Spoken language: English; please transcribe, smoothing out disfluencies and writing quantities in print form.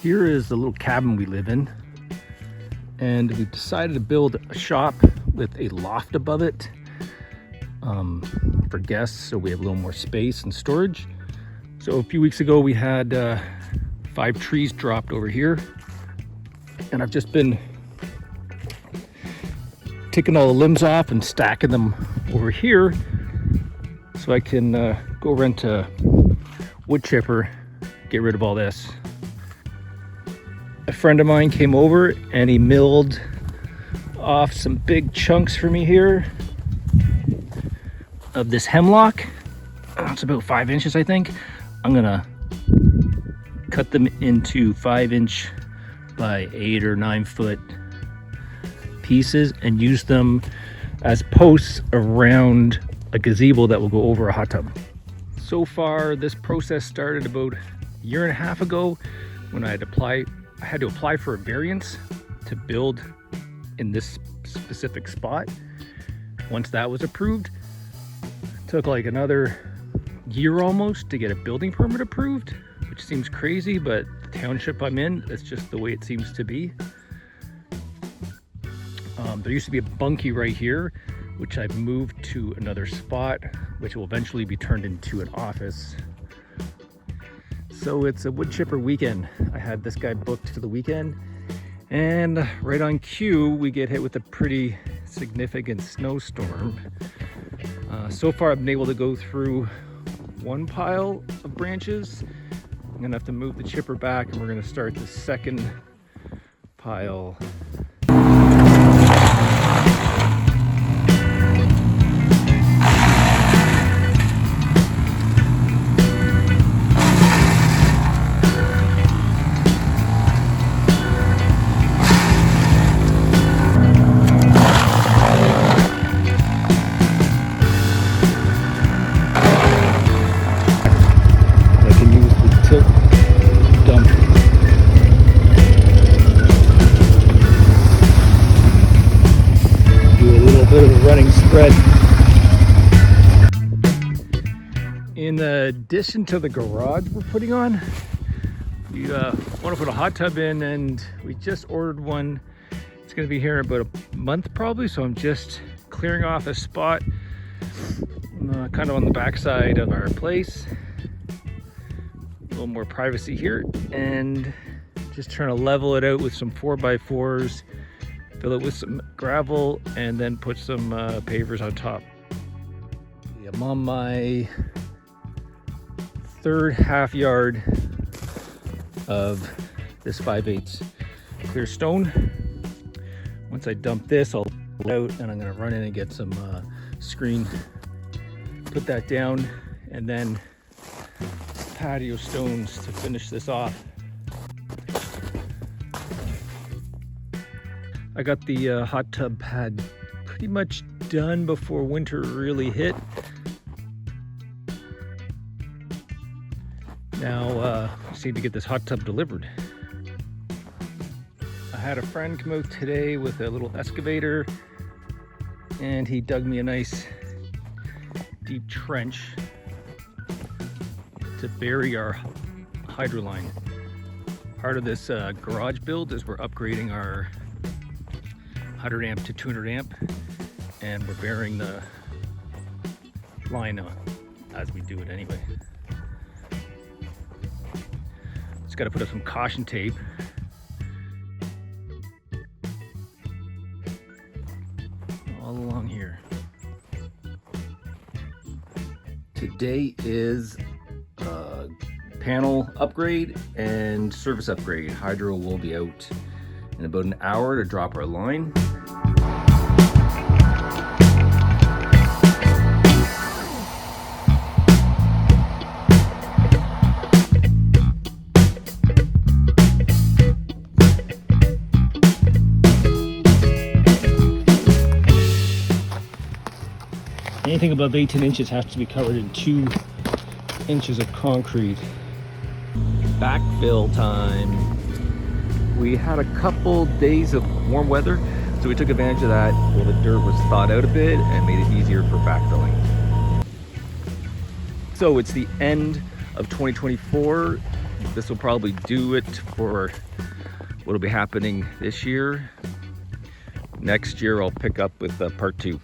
Here is the little cabin we live in, and we've decided to build a shop with a loft above it for guests, so we have a little more space and storage. So a few weeks ago we had 5 trees dropped over here, and I've just been taking all the limbs off and stacking them over here so I can go rent a wood chipper, get rid of all this. A friend of mine came over and he milled off some big chunks for me here of this hemlock. It's about 5 inches, I think. I'm gonna cut them into 5-inch by 8 or 9 foot pieces and use them as posts around a gazebo that will go over a hot tub. So far, this process started about a year and a half ago when I had to apply for a variance to build in this specific spot. Once that was approved, it took like another year almost to get a building permit approved, which seems crazy, but the township I'm in, that's just the way it seems to be. There used to be a bunkie right here, which I've moved to another spot, which will eventually be turned into an office. So it's a wood chipper weekend. I had this guy booked for the weekend, and right on cue, we get hit with a pretty significant snowstorm. So far, I've been able to go through one pile of branches. I'm gonna have to move the chipper back, and we're gonna start the second pile. Spread. In addition to the garage we're putting on, we want to put a hot tub in, and we just ordered one. It's going to be here in about a month probably, so I'm just clearing off a spot kind of on the backside of our place. A little more privacy here, and just trying to level it out with some 4x4s, fill it with some gravel, and then put some pavers on top. I'm on my third half yard of this 5/8 clear stone. Once I dump this, I'll pull it out, and I'm gonna run in and get some screen, put that down, and then patio stones to finish this off. I got the hot tub pad pretty much done before winter really hit. Now, just need to get this hot tub delivered. I had a friend come out today with a little excavator, and he dug me a nice deep trench to bury our hydro line. Part of this garage build is we're upgrading our 100 amp to 200 amp, and we're burying the line as we do it anyway. Just got to put up some caution tape. All along here. Today is panel upgrade and service upgrade. Hydro will be out in about an hour to drop our line. Anything above 18 inches has to be covered in 2 inches of concrete. Backfill time. We had a couple days of warm weather, so we took advantage of that while the dirt was thawed out a bit and made it easier for backfilling. So it's the end of 2024, this will probably do it for what will be happening this year. Next year I'll pick up with part 2.